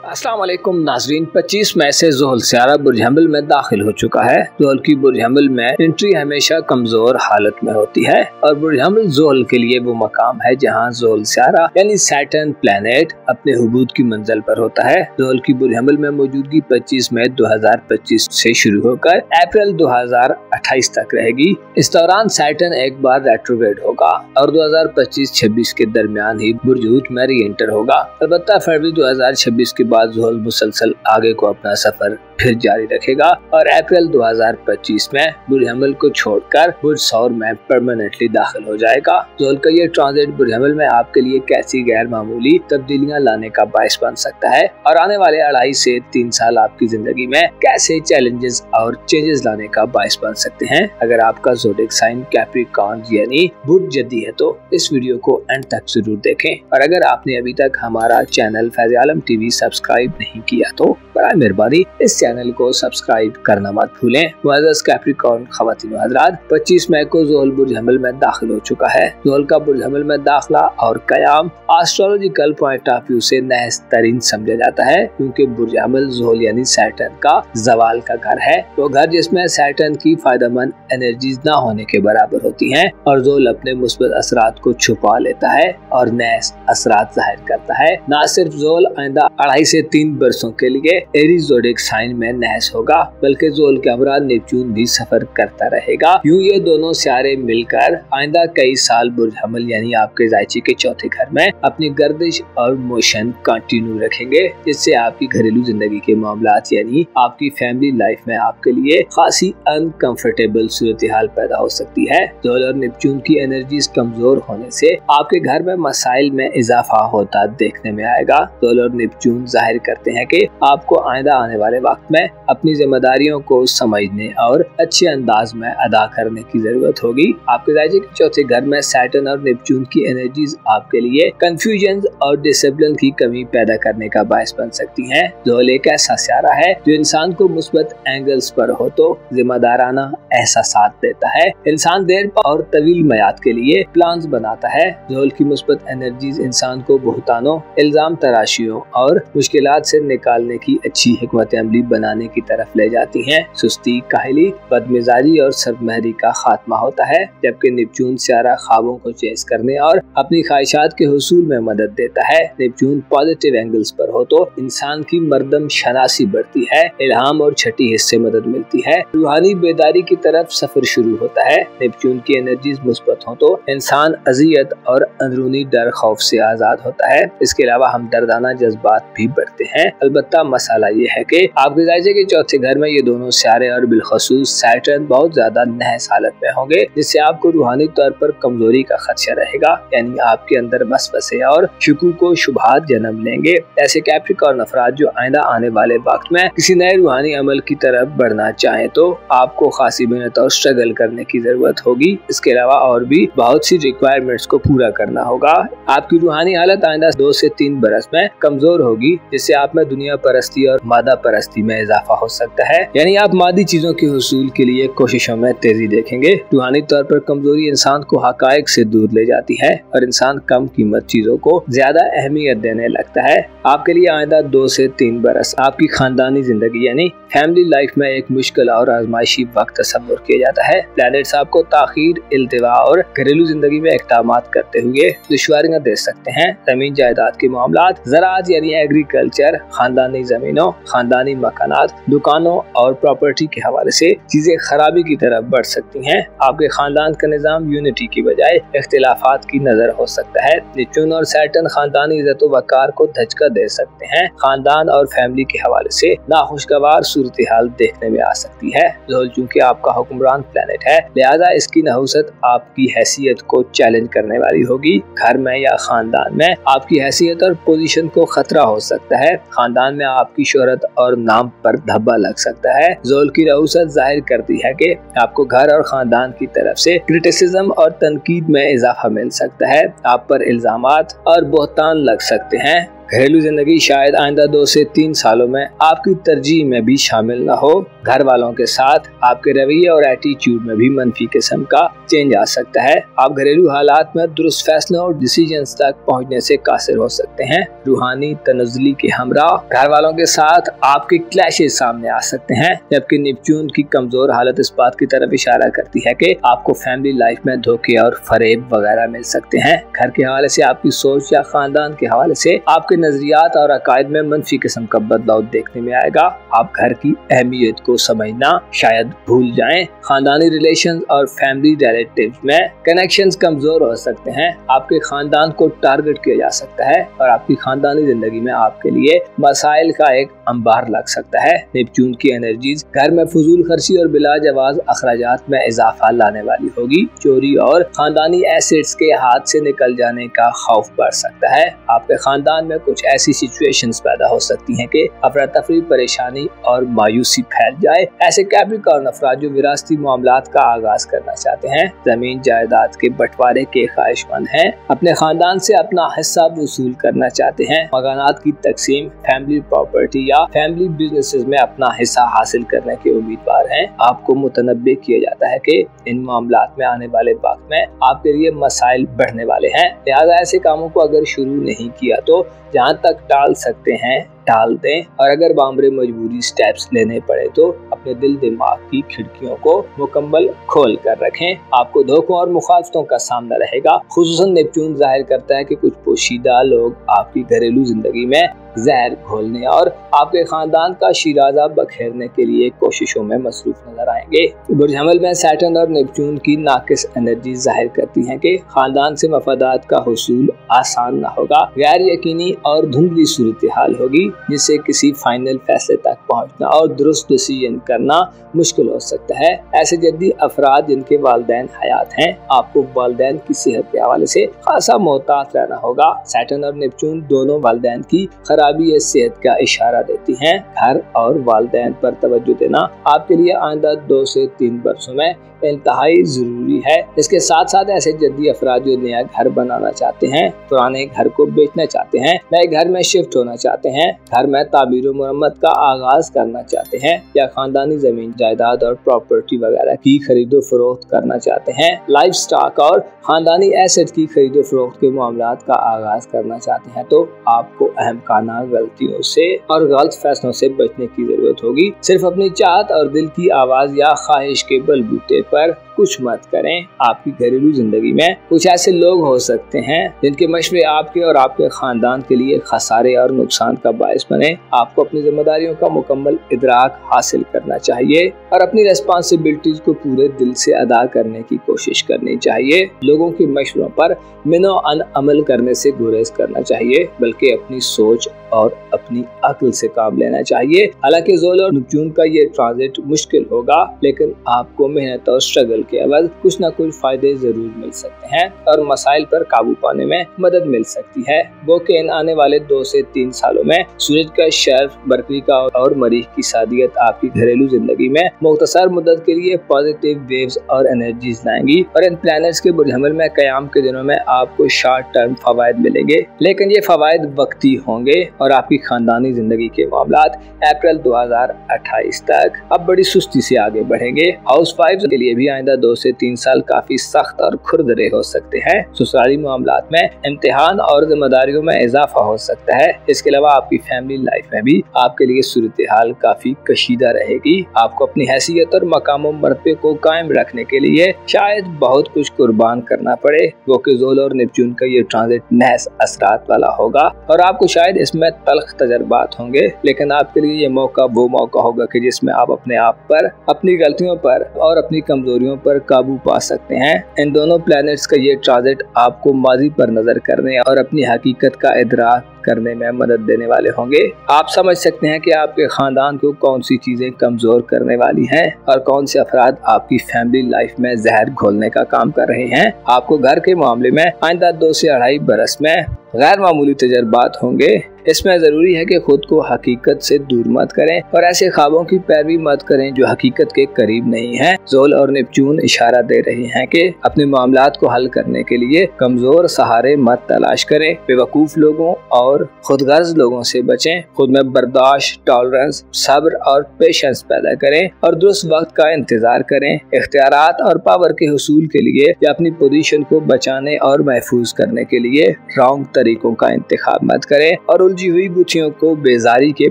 अस्सलाम वालेकुम नाजरीन। 25 मई से ज़ोहल सियारा बुर्ज हमल में दाखिल हो चुका है। ज़ोहल की बुर्ज हमल में एंट्री हमेशा कमजोर हालत में होती है और बुर्ज हमल ज़ोहल के लिए वो मकाम है जहां ज़ोहल सियारा यानी सैटर्न प्लैनेट अपने हुबूद की मंजिल पर होता है। ज़ोहल की बुर्ज हमल में मौजूदगी 25 मई 2025 से शुरू होकर अप्रैल 2028 तक रहेगी। इस दौरान सैटर्न एक बार रेट्रोग्रेड होगा और 2025-26 के दरमियान ही बुर्ज हूत में री एंटर होगा। अलबत्ता फरवरी 2026 के बाद ज़ोहल मुसलसल आगे को अपना सफर फिर जारी रखेगा और अप्रैल 2025 में बुर्ज हमल को छोड़कर बुर्ज सौर में परमानेंटली दाखिल हो जाएगा। ज़ोहल का ये ट्रांजिट बुर्ज हमल में आपके लिए कैसी गैर मामूली तब्दीलियां लाने का बायस बन सकता है और आने वाले 2.5 से 3 साल आपकी जिंदगी में कैसे चैलेंजेस और चेंजेस लाने का बायस बन सकते हैं। अगर आपका ज़ोडिएक साइन कैप्रिकॉर्न यानी बुर्ज जद्दी है तो इस वीडियो को एंड तक जरूर देखें और अगर आपने अभी तक हमारा चैनल फैज़ आलम टीवी सब्सक्राइब नहीं किया तो बड़ा मेहरबानी इस चैनल को सब्सक्राइब करना मत भूलें। मुअज़्ज़ज़ कैप्रिकॉर्न ख़वातीन व हज़रात, 25 मई को ज़ोहल बुर्ज हमल में दाखिल हो चुका है। ज़ोहल का बुर्ज हमल में दाखिला और कयाम एस्ट्रोलॉजिकल पॉइंट ऑफ व्यू से नहस तरीन समझा जाता है क्योंकि बुर्ज हमल ज़ोहल यानी सैटर्न का ज़वाल का घर है। वो घर जिसमें सैटर्न की फायदेमंद एनर्जीज ना होने के बराबर होती हैं और ज़ोहल अपने मुस्बत असरात को छुपा लेता है और नहस असरात जाहिर करता है। न सिर्फ ज़ोहल आइंदा 2.5 से 3 बरसों के लिए एरीज ज़ोडिएक साइन में नहस होगा बल्कि ज़ोहल के हमरा नेपच्यून भी सफर करता रहेगा। यूं ये दोनों सियारे मिलकर आइंदा कई साल बुर्ज हमल यानी आपके जायचे के चौथे घर में अपनी गर्दिश और मोशन कंटिन्यू रखेंगे, जिससे आपकी घरेलू जिंदगी के मामलात यानी आपकी फैमिली लाइफ में आपके लिए खासी अनकंफर्टेबल सूरत हाल पैदा हो सकती है। ज़ोहल और नेपच्यून की एनर्जीज कमजोर होने से आपके घर में मसाइल में इजाफा होता देखने में आएगा। ज़ोहल और नेपच्यून जाहिर करते हैं कि आपको आइंदा आने वाले वक्त में अपनी जिम्मेदारियों को समझने और अच्छे अंदाज में अदा करने की जरूरत होगी। आपके जायचे के चौथे घर में सैटर्न और नेपच्यून की एनर्जीज आपके लिए कंफ्यूजन और डिसिप्लिन की कमी पैदा करने का बायस बन सकती हैं। ज़ोहल एक ऐसा सियारा है जो इंसान को मुस्बत एंगल्स पर हो तो जिम्मेदाराना एहसासात देता है। इंसान देर और तवील मयाद के लिए प्लान्स बनाता है। ज़ोहल की मुस्बत एनर्जीज इंसान को बहुतानों, इल्जाम तराशियों और मुश्किलात से निकालने की अच्छी हिकमत अमली बनाने की तरफ ले जाती हैं। सुस्ती, काहली, बदमिजाजी और सरमहरी का खात्मा होता है, जबकि नेपच्यून सियारा ख्वाबों को चेस करने और अपनी ख्वाहिशात के हुसूल में मदद देता है। नेपच्यून पॉजिटिव एंगल्स पर हो तो इंसान की मर्दम शनासी बढ़ती है, इल्हाम और छठी हिस्से मदद मिलती है, रूहानी बेदारी की तरफ सफर शुरू होता है। नेपच्यून की एनर्जीज मुस्बत हो तो इंसान अजियत और अंदरूनी डर खौफ से आजाद होता है। इसके अलावा हम दर्दाना जज्बात भी बढ़ते हैं। अलबत्ता मसाला ये है कि आपके जायचे के चौथे घर में ये दोनों सियारे और बिलखसूस सैटर्न बहुत ज्यादा नहस हालत में होंगे, जिससे आपको रूहानी तौर पर कमजोरी का खदशा रहेगा, यानी आपके अंदर वसवसे और शुकूक को शुबहात जन्म लेंगे। ऐसे कैप्रिकॉर्न अफराद जो आइंदा आने वाले वक्त में किसी नए रूहानी अमल की तरफ बढ़ना चाहें तो आपको खासी मेहनत और स्ट्रगल करने की जरूरत होगी। इसके अलावा और भी बहुत सी रिक्वायरमेंट्स को पूरा करना होगा। आपकी रूहानी हालत आइंदा 2 से 3 बरस में कमजोर होगी, जिससे आप में दुनिया परस्ती और मादा परस्ती में इजाफा हो सकता है, यानी आप मादी चीजों के हुसूल के लिए कोशिशों में तेजी देखेंगे। रूहानी तौर पर कमजोरी इंसान को हकायक से दूर ले जाती है और इंसान कम कीमत चीजों को ज्यादा अहमियत देने लगता है। आपके लिए आइंदा 2 से 3 बरस आपकी खानदानी जिंदगी यानी फैमिली लाइफ में एक मुश्किल और आजमाइशी वक्त तस्वुर किया जाता है। प्लैनेट्स आपको ताखीर, इल्तिवा और घरेलू जिंदगी में इक़दामात करते हुए दुश्वारियां दे सकते हैं। जमीन जायदाद के मामलात, ज़राअत यानी एग्रीकल्चर, खानदानी जमीनों, खानदानी मकानात, दुकानों और प्रॉपर्टी के हवाले से चीजें खराबी की तरफ बढ़ सकती हैं। आपके खानदान का निजाम यूनिटी की बजाय इख्तिलाफात की नजर हो सकता है। नेपच्यून और सैटर्न खानदानी इज्जत व वकार को धचका दे सकते हैं। खानदान और फैमिली के हवाले से नाखुशगवार सूरत हाल देखने में आ सकती है। ज़ोहल चूंकि आपका हुक्मरान प्लैनेट है, लिहाजा इसकी नहुसत आपकी हैसियत को चैलेंज करने वाली होगी। घर में या खानदान में आपकी हैसियत और पोजीशन को खतरा हो सकता है। खानदान में आपकी शोहरत और नाम पर धब्बा लग सकता है। ज़ोहल की नहुसत जाहिर करती है कि आपको घर और खानदान की तरफ से क्रिटिसिज्म और तनकीद में इजाफा मिल सकता है। आप पर इल्जामात और बोहतान लग सकते हैं। घरेलू जिंदगी शायद आइंदा 2 से 3 सालों में आपकी तरजीह में भी शामिल न हो। घर वालों के साथ आपके रवैये और एटीट्यूड में भी मनफी किस्म का चेंज आ सकता है। आप घरेलू हालात में दुरुस्त फैसलों और डिसीजंस तक पहुंचने से कासिर हो सकते हैं। रूहानी तनज़्ज़ुली के हमरा घर वालों के साथ आपके क्लैशेस सामने आ सकते हैं, जबकि नेपच्यून की कमजोर हालत इस बात की तरफ इशारा करती है कि आपको फैमिली लाइफ में धोखे और फरेब वगैरह मिल सकते हैं। घर के हवाले से आपकी सोच या खानदान के हवाले से आपके नजरियात और अकायद में मनफी किस्म का बदलाव देखने में आएगा। आप घर की अहमियत को समझना शायद भूल जाएं। खानदानी रिलेशंस और फैमिली रिलेटिव्स में कनेक्शंस कमजोर हो सकते हैं। आपके खानदान को टारगेट किया जा सकता है और आपकी खानदानी जिंदगी में आपके लिए मसाइल का एक अंबार लग सकता है। नेपच्यून की एनर्जीज घर में फजूल खर्ची और बिला जवाज अखराजात में इजाफा लाने वाली होगी। चोरी और खानदानी एसेट्स के हाथ से निकल जाने का खौफ बढ़ सकता है। आपके खानदान में कुछ ऐसी सिचुएशंस पैदा हो सकती हैं कि अफरा तफरी, परेशानी और मायूसी फैल जाए। ऐसे कैप्रिकॉर्न अफराद जो विरासती मामलात का आगाज करना चाहते हैं, जमीन जायदाद के बंटवारे के ख्वाहिशमंद हैं, अपने खानदान से अपना हिस्सा वसूल करना चाहते हैं, मकानात की तकसीम, फैमिली प्रॉपर्टी या फैमिली बिजनेसेस में अपना हिस्सा हासिल करने के उम्मीदवार हैं। आपको मुतनब्बे किया जाता है कि इन मामलात में आने वाले वक्त में आपके लिए मसाइल बढ़ने वाले हैं। लिहाजा ऐसे कामों को अगर शुरू नहीं किया तो जहां तक टाल सकते हैं टाल दें, और अगर बामरे मजबूरी स्टेप्स लेने पड़े तो अपने दिल दिमाग की खिड़कियों को मुकम्मल खोल कर रखें। आपको धोखों और मुखालफतों का सामना रहेगा। खुसूसन नेपच्यून जाहिर करता है कि कुछ पोशीदा लोग आपकी घरेलू जिंदगी में जहर घोलने और आपके खानदान का शिराजा बखेरने के लिए कोशिशों में मसरूफ नजर आएंगे। बुर्ज हमल में सैटर्न और नेपच्यून की नाकिस एनर्जी जाहिर करती हैं कि खानदान से मफादात का हुसूल आसान न होगा। गैर यकीनी और धुंधली सूरत हाल होगी, जिससे किसी फाइनल फैसले तक पहुंचना और दुरुस्त डिसीजन करना मुश्किल हो सकता है। ऐसे जद्दी अफराद जिनके वालिदैन हयात हैं, आपको वालिदैन की सेहत के हवाले से खासा मोहतात रहना होगा। सैटर्न और नेपच्यून दोनों वालिदैन की खराबी सेहत का इशारा देती हैं। घर और वालिदैन पर तवज्जो देना आपके लिए आइंदा 2 से 3 वर्षों में इंतहाई जरूरी है। इसके साथ साथ ऐसे जद्दी अफराद जो नया घर बनाना चाहते हैं, पुराने घर को बेचना चाहते हैं, नए घर में शिफ्ट होना चाहते हैं, घर में तामीर मुरम्मत का आगाज करना चाहते हैं, या खानदानी जमीन जायदाद और प्रॉपर्टी वगैरह की खरीदो फरोख्त करना चाहते हैं, लाइफ स्टॉक और खानदानी एसेट की खरीदो फरोख्त के मामलात का आगाज करना चाहते हैं, तो आपको अहमकाना गलतियों से और गलत फैसलों से बचने की जरूरत होगी। सिर्फ अपनी चाहत और दिल की आवाज या ख्वाहिश के बलबूते पर कुछ मत करें। आपकी घरेलू जिंदगी में कुछ ऐसे लोग हो सकते हैं जिनके मशवरे आपके और आपके खानदान के लिए खसारे और नुकसान का बायस बने। आपको अपनी जिम्मेदारियों का मुकम्मल इदराक हासिल करना चाहिए और अपनी रेस्पॉन्सिबिलिटीज को पूरे दिल से अदा करने की कोशिश करनी चाहिए। लोगों के मशवरों पर मिनो अन अमल करने से गुरेज करना चाहिए, बल्कि अपनी सोच और अपनी अक्ल से काम लेना चाहिए। हालांकि ज़ोल और नेपच्यून का ये ट्रांजिट मुश्किल होगा, लेकिन आपको मेहनत और स्ट्रगल के अवध कुछ न कुछ फायदे जरूर मिल सकते हैं और मसाइल पर काबू पाने में मदद मिल सकती है। वो कि इन आने वाले 2 से 3 सालों में सूरज का शर्फ, बरकरी का और मरीख की सादियत आपकी घरेलू जिंदगी में मुख्तसर मुद्दत के लिए पॉजिटिव वेव्स और एनर्जीज लाएंगी, और इन प्लैनेट्स के बुर्ज हमल में कयाम के दिनों में आपको शॉर्ट टर्म फवायद मिलेंगे, लेकिन ये फवायद वक्ती होंगे और आपकी खानदानी जिंदगी के मामलात अप्रैल 2028 तक अब बड़ी सुस्ती से आगे बढ़ेंगे। हाउस वाइफ्स के लिए भी आइंदा 2 से 3 साल काफी सख्त और खुरदरे हो सकते हैं। ससुराली मामलात में इम्तिहान और जिम्मेदारियों में इजाफा हो सकता है। इसके अलावा आपकी फैमिली लाइफ में भी आपके लिए सूरत हाल काफी कशीदा रहेगी। आपको अपनी हैसियत और मकाम मर्तबे को कायम रखने के लिए शायद बहुत कुछ कुर्बान करना पड़े। वो कि ज़ोल और नेपच्यून का ये ट्रांजिट नहस असरात वाला होगा और आपको शायद इसमें तल्ख तजर्बात होंगे, लेकिन आपके लिए ये मौका वो मौका होगा कि जिसमें आप अपने आप पर, अपनी गलतियों पर और अपनी कमजोरियों पर काबू पा सकते हैं। इन दोनों प्लैनेट्स का ये ट्रांजिट आपको माजी पर नजर करने और अपनी हकीकत का इदराक करने में मदद देने वाले होंगे। आप समझ सकते हैं कि आपके खानदान को कौन सी चीजें कमजोर करने वाली हैं और कौन से अफराद आपकी फैमिली लाइफ में जहर घोलने का काम कर रहे हैं। आपको घर के मामले में आइंदा 2 से 2.5 बरस में गैर मामूली तजर्बात होंगे। इसमें जरूरी है कि खुद को हकीकत से दूर मत करें और ऐसे ख्वाबों की पैरवी मत करें जो हकीकत के करीब नहीं है। ज़ोहल और नेपच्यून इशारा दे रहे हैं कि अपने मामलात को हल करने के लिए कमजोर सहारे मत तलाश करें, बेवकूफ लोगों और खुदगर्ज लोगों से बचें, खुद में बर्दाश्त, टॉलरेंस, सब्र और पेशेंस पैदा करें और दुरुस्त वक्त का इंतजार करें। इख्तियारात और पावर के हुसूल के लिए या अपनी पोजीशन को बचाने और महफूज करने के लिए रॉन्ग तरीकों का इंतखाब मत करें और उलझी हुई गुत्थियों को बेजारी के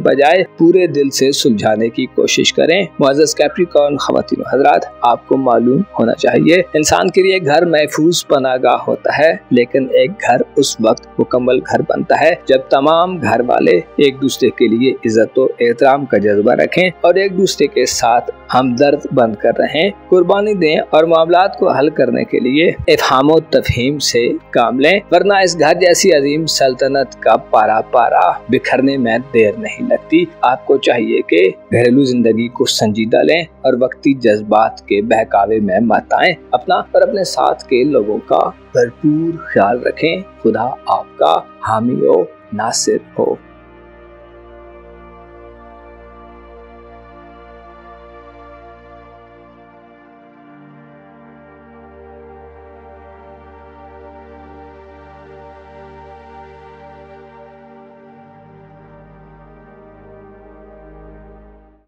बजाय पूरे दिल से सुलझाने की कोशिश करें। मुअज़्ज़ज़ कैप्रिकॉर्न ख़वातीन व हज़रात, आपको मालूम होना चाहिए इंसान के लिए घर महफूज पनाहगाह होता है, लेकिन एक घर उस वक्त मुकम्मल घर बनता है जब तमाम घर वाले एक दूसरे के लिए इज्जत और एहतराम का जज्बा रखें और एक दूसरे के साथ हमदर्द बंद कर रहें, कुर्बानी दें और मामलात को हल करने के लिए इफ़हाम और तफ़हीम से काम लें, वरना इस घर जैसी अजीम सल्तनत का पारा पारा बिखरने में देर नहीं लगती। आपको चाहिए कि घरेलू जिंदगी को संजीदा लें और वक्ती जज्बात के बहकावे में मत आएं। अपना और अपने साथ के लोगों का भरपूर ख्याल रखें। खुदा आपका हामी हो, नासिर हो।